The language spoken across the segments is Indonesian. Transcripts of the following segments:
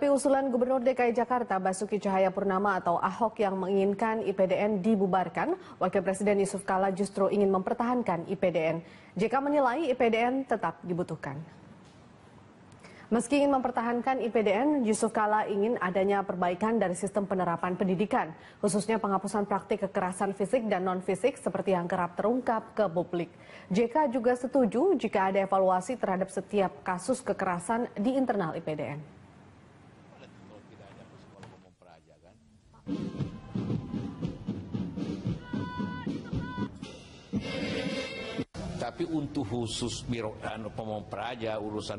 Menanggapi usulan Gubernur DKI Jakarta Basuki Cahayapurnama atau Ahok yang menginginkan IPDN dibubarkan, Wakil Presiden Yusuf Kala justru ingin mempertahankan IPDN. JK menilai IPDN tetap dibutuhkan. Meski ingin mempertahankan IPDN, Yusuf Kala ingin adanya perbaikan dari sistem penerapan pendidikan, khususnya penghapusan praktik kekerasan fisik dan non-fisik seperti yang kerap terungkap ke publik. JK juga setuju jika ada evaluasi terhadap setiap kasus kekerasan di internal IPDN. Tapi untuk khusus pemom praja, urusan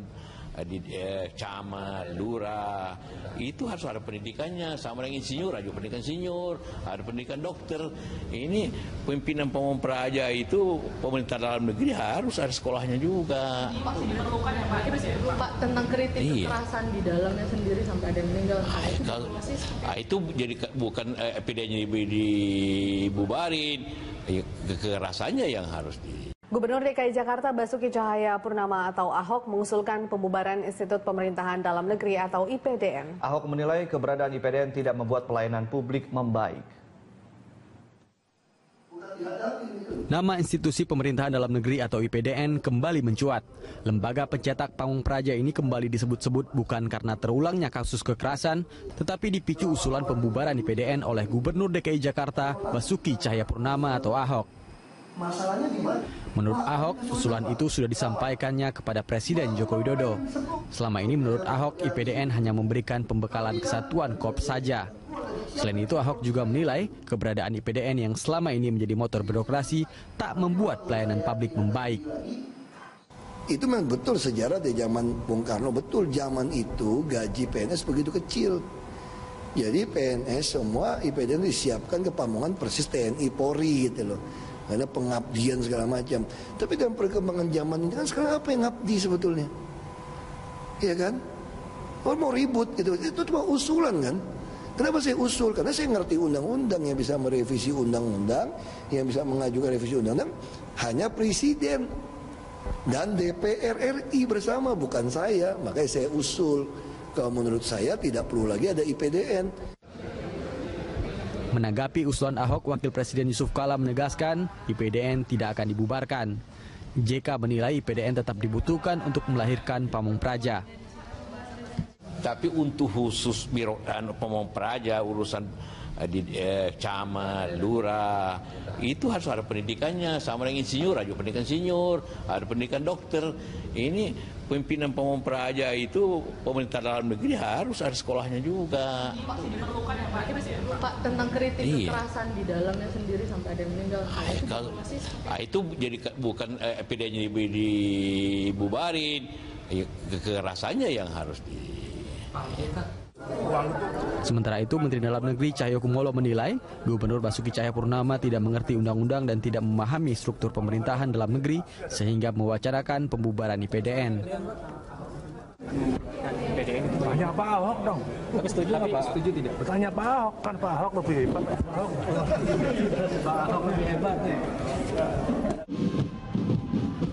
di camat, lurah, itu harus ada pendidikannya. Sama dengan insinyur, ada pendidikan insinyur, ada pendidikan dokter. Ini pimpinan pemom praja itu pemerintah dalam negeri harus ada sekolahnya juga. Masih diperlukan ya Pak? Pak, tentang kritik kekerasan di dalamnya sendiri sampai ada yang meninggal. Itu jadi bukan epideminya dibubarin, kekerasannya yang harus Gubernur DKI Jakarta Basuki Cahayapurnama atau Ahok mengusulkan pembubaran Institut Pemerintahan Dalam Negeri atau IPDN. Ahok menilai keberadaan IPDN tidak membuat pelayanan publik membaik. Nama institusi pemerintahan dalam negeri atau IPDN kembali mencuat. Lembaga pencetak pamong praja ini kembali disebut-sebut bukan karena terulangnya kasus kekerasan, tetapi dipicu usulan pembubaran IPDN oleh Gubernur DKI Jakarta Basuki Cahayapurnama atau Ahok. Masalahnya di mana? Menurut Ahok, usulan itu sudah disampaikannya kepada Presiden Joko Widodo. Selama ini menurut Ahok, IPDN hanya memberikan pembekalan kesatuan korps saja. Selain itu, Ahok juga menilai keberadaan IPDN yang selama ini menjadi motor birokrasi tak membuat pelayanan publik membaik. Itu memang betul sejarah dari zaman Bung Karno, betul zaman itu gaji PNS begitu kecil. Jadi PNS semua IPDN disiapkan ke Pamongan persis TNI Polri gitu loh. Karena pengabdian segala macam. Tapi dalam perkembangan zaman ini kan sekarang apa yang ngabdi sebetulnya? Iya kan? Orang mau ribut gitu. Itu cuma usulan kan? Kenapa saya usul? Karena saya ngerti undang-undang, yang bisa merevisi undang-undang, yang bisa mengajukan revisi undang-undang hanya Presiden dan DPR RI bersama, bukan saya. Makanya saya usul. Kalau menurut saya tidak perlu lagi ada IPDN. Menanggapi usulan Ahok, Wakil Presiden Yusuf Kala menegaskan IPDN tidak akan dibubarkan. JK menilai IPDN tetap dibutuhkan untuk melahirkan pamong praja. Tapi untuk khusus pemom praja, urusan di camat, lurah, itu harus ada pendidikannya. Sama dengan insinyur, ada pendidikan insinyur, ada pendidikan dokter. Ini pimpinan pemom praja itu pemerintah dalam negeri harus ada sekolahnya juga. Masih diperlukan ya Pak? Pak, tentang kritik kekerasan di dalamnya sendiri sampai ada yang meninggal. Itu jadi bukan epideminya dibubarin, kekerasannya yang harus Sementara itu, Menteri Dalam Negeri Cahyokumolo menilai Gubernur Basuki Cahayapurnama tidak mengerti undang-undang dan tidak memahami struktur pemerintahan dalam negeri sehingga mewacanakan pembubaran IPDN. Tanya Pak Ahok dong. Tapi setuju nggak Pak? Setuju tidak? Bertanya Pak Ahok, kan Pak Ahok lebih hebat. Pak Ahok lebih hebat nih.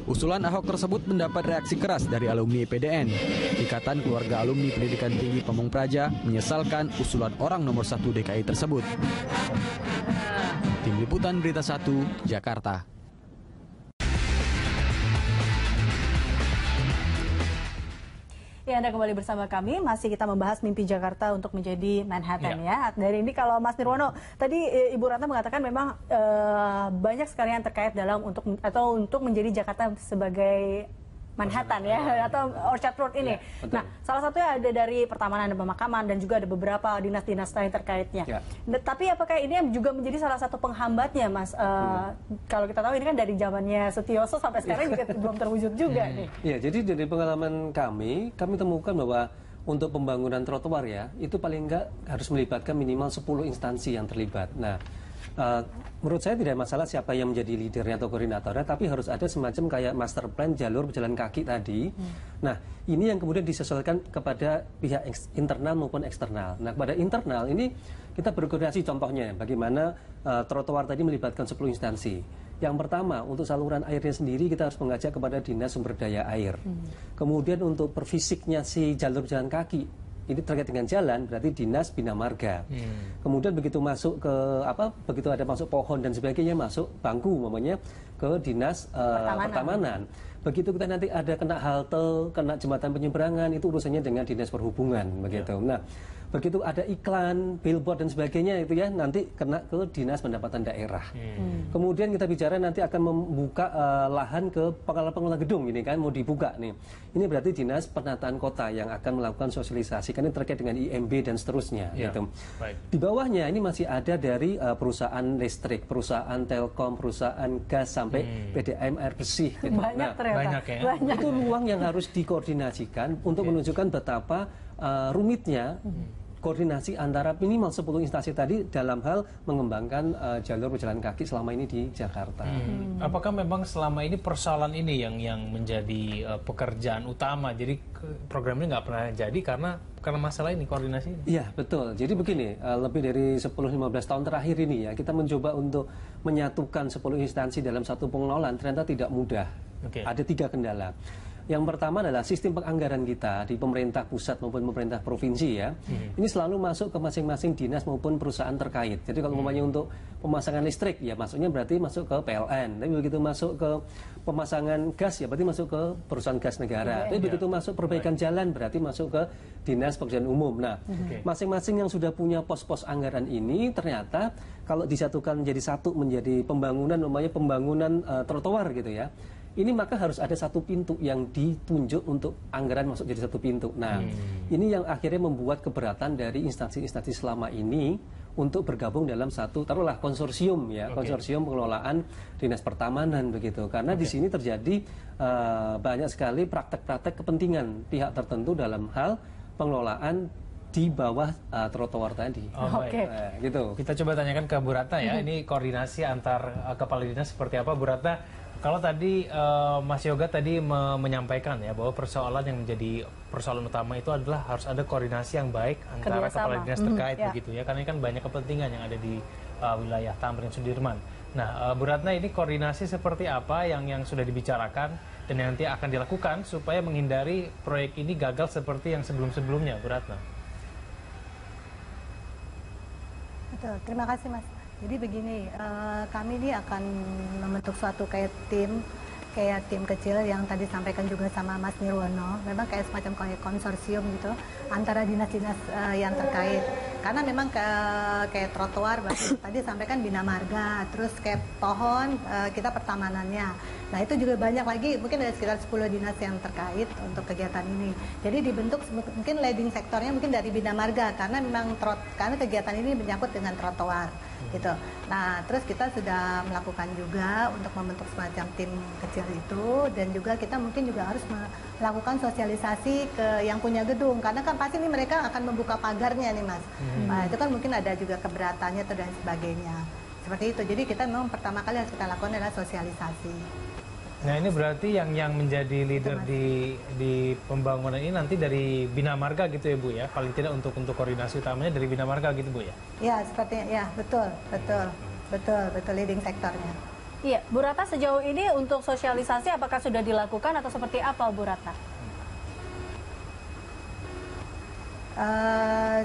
Usulan Ahok tersebut mendapat reaksi keras dari alumni IPDN. Ikatan Keluarga Alumni Pendidikan Tinggi Pamong Praja menyesalkan usulan orang nomor 1 DKI tersebut. Tim Liputan Berita 1, Jakarta. Ya, Anda kembali bersama kami, masih kita membahas mimpi Jakarta untuk menjadi Manhattan ya. Dari ini kalau Mas Nirwono, tadi Ibu Ratna mengatakan memang banyak sekali yang terkait dalam untuk menjadi Jakarta sebagai Manhattan ya, atau Orchard Road ini. Nah, salah satunya ada dari Pertamanan dan Pemakaman dan juga ada beberapa dinas-dinas lain terkaitnya. Nah, tapi apakah ini juga menjadi salah satu penghambatnya, Mas? Kalau kita tahu ini kan dari zamannya Sutioso sampai sekarang juga belum terwujud juga nih. Ya, jadi dari pengalaman kami temukan bahwa untuk pembangunan trotoar ya, itu paling enggak harus melibatkan minimal 10 instansi yang terlibat. Nah, menurut saya tidak masalah siapa yang menjadi leadernya atau koordinatornya, tapi harus ada semacam kayak master plan jalur pejalan kaki tadi. Nah, ini yang kemudian disesuaikan kepada pihak internal maupun eksternal. Nah, kepada internal ini kita berkoordinasi, contohnya bagaimana trotoar tadi melibatkan 10 instansi. Yang pertama, untuk saluran airnya sendiri kita harus mengajak kepada Dinas Sumber Daya Air. Kemudian untuk perfisiknya si jalur pejalan kaki, ini terkait dengan jalan berarti dinas bina marga. Kemudian begitu masuk ke begitu ada masuk pohon dan sebagainya, masuk bangku umpamanya ke dinas pertamanan. Begitu kita nanti ada kena halte, kena jembatan penyeberangan, itu urusannya dengan dinas perhubungan begitu. Nah, begitu ada iklan, billboard dan sebagainya itu ya nanti kena ke dinas pendapatan daerah. Kemudian kita bicara nanti akan membuka lahan ke pengelola gedung ini kan mau dibuka nih. Ini berarti dinas penataan kota yang akan melakukan sosialisasi karena terkait dengan IMB dan seterusnya gitu. Di bawahnya ini masih ada dari perusahaan listrik, perusahaan telkom, perusahaan gas sampai PDAM air bersih gitu. Banyak banyak ya. Banyak. Itu ruang yang harus dikoordinasikan untuk menunjukkan betapa rumitnya koordinasi antara minimal 10 instansi tadi dalam hal mengembangkan jalur pejalan kaki selama ini di Jakarta. Apakah memang selama ini persoalan ini yang menjadi pekerjaan utama? Jadi program ini nggak pernah jadi karena masalah ini, koordinasi ini? Iya, betul. Jadi begini, lebih dari 10-15 tahun terakhir ini ya, kita mencoba untuk menyatukan 10 instansi dalam satu pengelolaan, ternyata tidak mudah. Ada 3 kendala. Yang pertama adalah sistem penganggaran kita di pemerintah pusat maupun pemerintah provinsi ya. Ini selalu masuk ke masing-masing dinas maupun perusahaan terkait. Jadi kalau umpamanya untuk pemasangan listrik ya masuknya berarti masuk ke PLN. Tapi begitu masuk ke pemasangan gas ya berarti masuk ke perusahaan gas negara. Tapi begitu masuk perbaikan jalan berarti masuk ke dinas pekerjaan umum. Nah, masing-masing yang sudah punya pos-pos anggaran ini ternyata kalau disatukan menjadi satu menjadi pembangunan namanya pembangunan trotoar gitu ya. Ini maka harus ada satu pintu yang ditunjuk untuk anggaran masuk jadi satu pintu. Nah, ini yang akhirnya membuat keberatan dari instansi-instansi selama ini untuk bergabung dalam satu, taruhlah konsorsium ya, konsorsium pengelolaan dinas pertamanan begitu. Karena di sini terjadi banyak sekali praktek-praktek kepentingan pihak tertentu dalam hal pengelolaan di bawah trotoar tadi. Gitu. Kita coba tanyakan ke Bu Ratna ya. Ini koordinasi antar kepala dinas seperti apa, Bu Ratna? Kalau tadi Mas Yoga tadi menyampaikan ya bahwa persoalan yang menjadi persoalan utama itu adalah harus ada koordinasi yang baik antara kepala dinas terkait begitu ya, karena ini kan banyak kepentingan yang ada di wilayah Tamrin Sudirman. Nah, Bu Ratna, ini koordinasi seperti apa yang sudah dibicarakan dan yang nanti akan dilakukan supaya menghindari proyek ini gagal seperti yang sebelum-sebelumnya, Bu Ratna? Betul, terima kasih Mas. Jadi begini, kami ini akan membentuk suatu kayak tim kecil yang tadi sampaikan juga sama Mas Nirwono. Memang kayak semacam kayak konsorsium gitu antara dinas-dinas yang terkait. Karena memang kayak trotoar, tadi sampaikan bina marga, terus kayak pohon kita pertamanannya. Nah itu juga banyak lagi, mungkin ada sekitar 10 dinas yang terkait untuk kegiatan ini. Jadi dibentuk mungkin leading sektornya mungkin dari bina marga karena memang karena kegiatan ini menyangkut dengan trotoar gitu. Nah terus kita sudah melakukan juga untuk membentuk semacam tim kecil itu dan juga kita mungkin juga harus melakukan sosialisasi ke yang punya gedung karena kan pasti ini mereka akan membuka pagarnya nih Mas. Nah, itu kan mungkin ada juga keberatannya dan sebagainya. Seperti itu. Jadi kita memang pertama kali harus kita lakukan adalah sosialisasi. Nah ini berarti yang menjadi leader di pembangunan ini nanti dari Bina Marga gitu ya Bu ya? Paling tidak untuk koordinasi utamanya dari Bina Marga gitu Bu ya? Ya sepertinya, ya betul leading sektornya. Iya, Bu Ratna sejauh ini untuk sosialisasi apakah sudah dilakukan atau seperti apa Bu Ratna?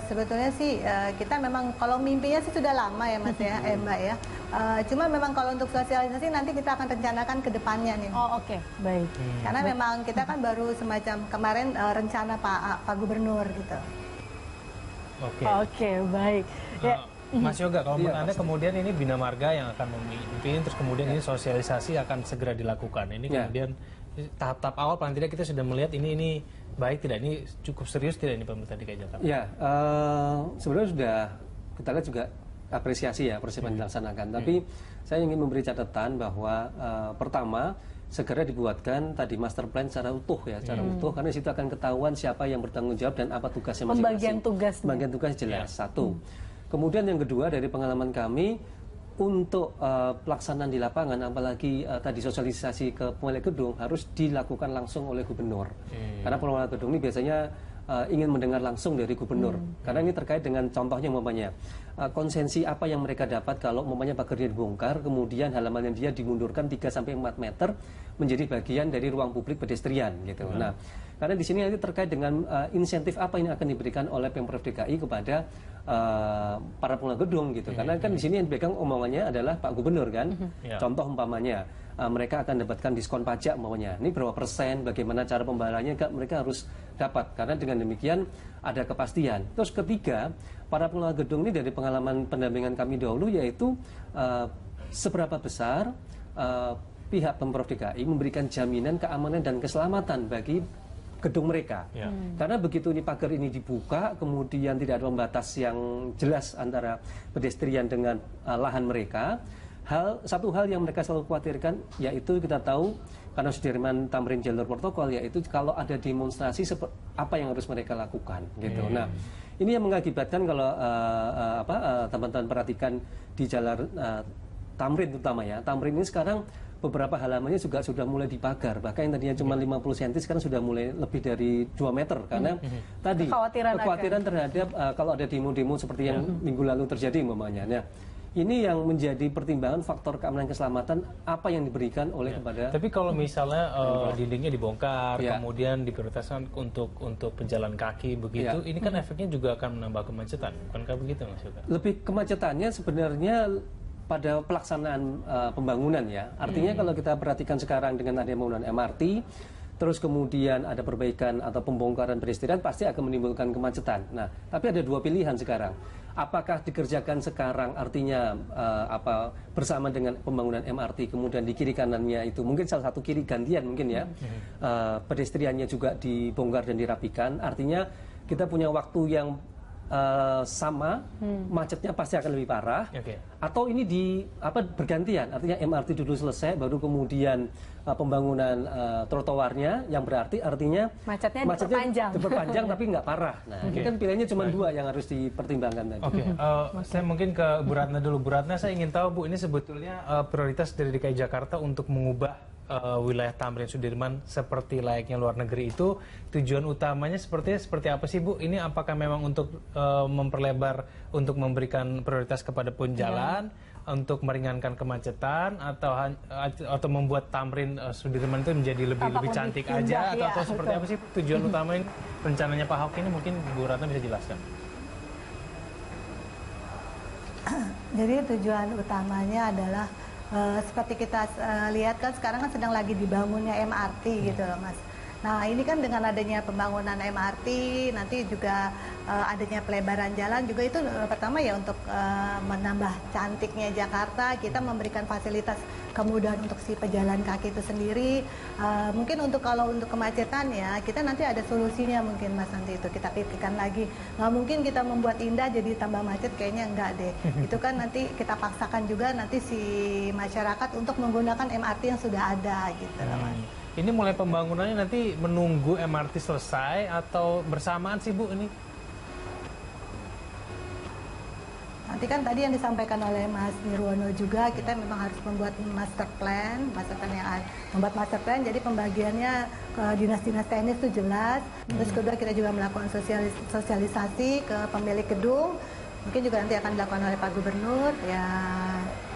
Sebetulnya sih kita memang kalau mimpinya sih sudah lama ya Mas ya, Mbak ya. Cuma memang kalau untuk sosialisasi nanti kita akan rencanakan ke depannya nih. Oh oke, baik. Karena memang kita kan baru semacam kemarin rencana Pak Gubernur gitu. Oke, baik. Ya. Mas Yoga, kalau menurut Anda kemudian ini Bina Marga yang akan memimpin, terus kemudian ini sosialisasi akan segera dilakukan. Ini kemudian tahap-tahap awal paling tidak kita sudah melihat ini baik tidak, ini cukup serius tidak ini pemerintah DKI Jakarta? Ya, sebenarnya sudah kita lihat juga apresiasi ya persiapan dilaksanakan. Tapi saya ingin memberi catatan bahwa pertama segera dibuatkan tadi master plan secara utuh ya, secara utuh karena di situ akan ketahuan siapa yang bertanggung jawab dan apa tugasnya masing-masing. Pembagian tugas jelas. Satu. Kemudian yang kedua dari pengalaman kami untuk pelaksanaan di lapangan, apalagi tadi sosialisasi ke pemilik gedung harus dilakukan langsung oleh gubernur. Karena pengelola gedung ini biasanya ingin mendengar langsung dari gubernur. Karena ini terkait dengan contohnya umpamanya konsensi apa yang mereka dapat kalau umpamanya pagarnya dibongkar, kemudian halaman yang dia dimundurkan 3-4 meter menjadi bagian dari ruang publik pedestrian gitu. Nah, Karena di sini nanti terkait dengan insentif apa yang akan diberikan oleh Pemprov DKI kepada para pengelola gedung gitu. Karena kan di sini yang dipegang omongannya adalah Pak Gubernur kan. Contoh umpamanya mereka akan dapatkan diskon pajak umpamanya. Ini berapa persen, bagaimana cara pembayarannya mereka harus dapat. Karena dengan demikian ada kepastian. Terus ketiga, para pengelola gedung ini dari pengalaman pendampingan kami dahulu yaitu seberapa besar pihak Pemprov DKI memberikan jaminan keamanan dan keselamatan bagi gedung mereka. Karena begitu ini pagar ini dibuka, kemudian tidak ada pembatas yang jelas antara pedestrian dengan lahan mereka, satu hal yang mereka selalu khawatirkan yaitu kita tahu karena Sudirman Tamrin jalur protokol, yaitu kalau ada demonstrasi apa yang harus mereka lakukan gitu. Nah, ini yang mengakibatkan kalau teman-teman perhatikan di jalan Tamrin terutama ya. Tamrin ini sekarang beberapa halamannya juga sudah mulai dipagar, bahkan yang tadinya cuma 50 cm sekarang sudah mulai lebih dari 2 meter karena tadi kekhawatiran terhadap kalau ada demo-demo seperti yang minggu lalu terjadi umpamanya. Nah, ini yang menjadi pertimbangan faktor keamanan keselamatan apa yang diberikan oleh kepada. Tapi kalau misalnya dindingnya dibongkar, kemudian diprioritaskan untuk pejalan kaki begitu, ini kan efeknya juga akan menambah kemacetan, bukankah begitu Mas Yoga? Lebih kemacetannya sebenarnya pada pelaksanaan pembangunan ya. Artinya kalau kita perhatikan sekarang dengan adanya pembangunan MRT, terus kemudian ada perbaikan atau pembongkaran pedestrian, pasti akan menimbulkan kemacetan. Nah, tapi ada dua pilihan sekarang. Apakah dikerjakan sekarang artinya bersama dengan pembangunan MRT, kemudian di kiri kanannya itu mungkin salah satu kiri gantian mungkin ya, pedestriannya juga dibongkar dan dirapikan. Artinya kita punya waktu yang sama, macetnya pasti akan lebih parah. Atau ini bergantian, artinya MRT dulu selesai, baru kemudian pembangunan trotoarnya, yang berarti artinya macetnya diperpanjang tapi nggak parah. Nah, ini kan pilihannya cuma dua yang harus dipertimbangkan tadi. Saya mungkin ke Bu Ratna dulu. Bu Ratna, saya ingin tahu Bu, ini sebetulnya prioritas dari DKI Jakarta untuk mengubah wilayah Tamrin Sudirman seperti layaknya luar negeri itu, tujuan utamanya seperti apa sih Bu? Ini apakah memang untuk memperlebar, untuk memberikan prioritas kepada penjalan, untuk meringankan kemacetan, atau membuat Tamrin Sudirman itu menjadi lebih cantik aja, atau seperti apa sih tujuan utama ini rencananya Pak Ahok ini? Mungkin Bu Ratna bisa jelaskan. Jadi tujuan utamanya adalah seperti kita lihat kan sekarang kan sedang lagi dibangunnya MRT gitu loh Mas. Nah ini kan dengan adanya pembangunan MRT, nanti juga adanya pelebaran jalan juga itu pertama ya untuk menambah cantiknya Jakarta, kita memberikan fasilitas kemudahan untuk si pejalan kaki itu sendiri. Mungkin kalau untuk kemacetan ya kita nanti ada solusinya mungkin Mas, nanti itu kita pikirkan lagi. Nggak mungkin kita membuat indah jadi tambah macet, kayaknya enggak deh. Itu kan nanti kita paksakan juga nanti si masyarakat untuk menggunakan MRT yang sudah ada gitu loh Mas. Ini mulai pembangunannya nanti menunggu MRT selesai atau bersamaan sih Bu ini? Nanti kan tadi yang disampaikan oleh Mas Nirwono juga, kita memang harus membuat master plan yang membuat master plan, jadi pembagiannya ke dinas-dinas teknis itu jelas. Terus kedua kita juga melakukan sosialisasi ke pemilik gedung, mungkin juga nanti akan dilakukan oleh Pak Gubernur. Ya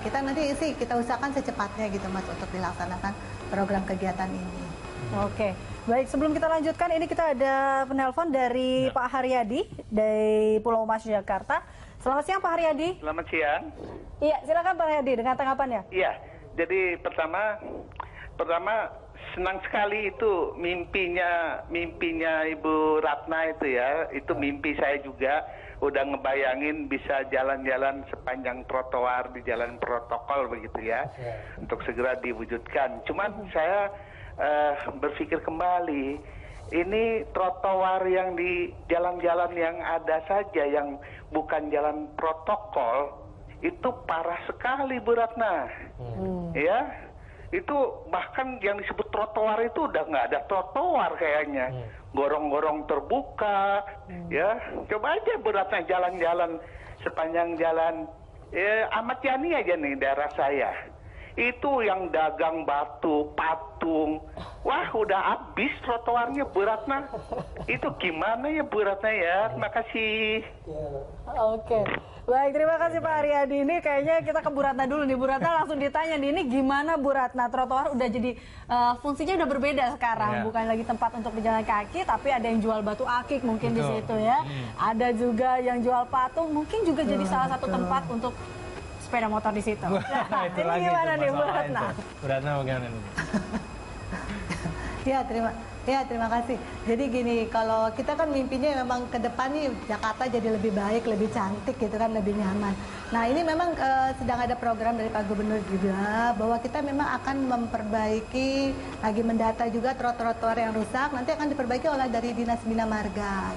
kita nanti sih kita usahakan secepatnya gitu Mas untuk dilaksanakan program kegiatan ini. Oke, baik, sebelum kita lanjutkan ini kita ada penelpon dari Pak Haryadi dari Pulau Mas Jakarta. Selamat siang Pak Haryadi. Selamat siang. Iya, silakan Pak Haryadi dengan tanggapannya. Iya, jadi pertama senang sekali itu mimpinya Ibu Ratna itu ya, itu mimpi saya juga. Udah ngebayangin bisa jalan-jalan sepanjang trotoar di jalan protokol begitu ya, untuk segera diwujudkan. Cuman saya berpikir kembali, ini trotoar yang di jalan-jalan yang ada saja yang bukan jalan protokol itu parah sekali Bu Ratna. Ya, itu bahkan yang disebut trotoar itu udah nggak ada trotoar kayaknya. Gorong-gorong terbuka, ya. Coba aja Bu Ratna jalan-jalan sepanjang jalan Ahmad Yani aja nih daerah saya. Itu yang dagang batu, patung. Wah, udah habis trotoarnya Bu Ratna. Itu gimana ya Bu Ratna ya? Terima kasih. Oke. Baik, terima kasih Pak Aryadi. Ini kayaknya kita ke Bu Ratna dulu nih. Bu Ratna langsung ditanya nih, ini gimana Bu Ratna? Trotoar udah jadi fungsinya udah berbeda sekarang. Bukan lagi tempat untuk berjalan kaki, tapi ada yang jual batu akik mungkin di situ ya. Ada juga yang jual patung, mungkin juga jadi salah satu tempat untuk sepeda motor di situ. Nah, Itu ini lagi gimana itu nih Bu masalahnya Ratna? itu. Bu Ratna bagaimana nih? Terima kasih. Jadi gini, kalau kita kan mimpinya memang ke depan nih Jakarta jadi lebih baik, lebih cantik gitu kan, lebih nyaman. Nah ini memang sedang ada program dari Pak Gubernur juga bahwa kita memang akan memperbaiki, lagi mendata juga trotoar-trotoar yang rusak, nanti akan diperbaiki oleh dari Dinas Bina Marga.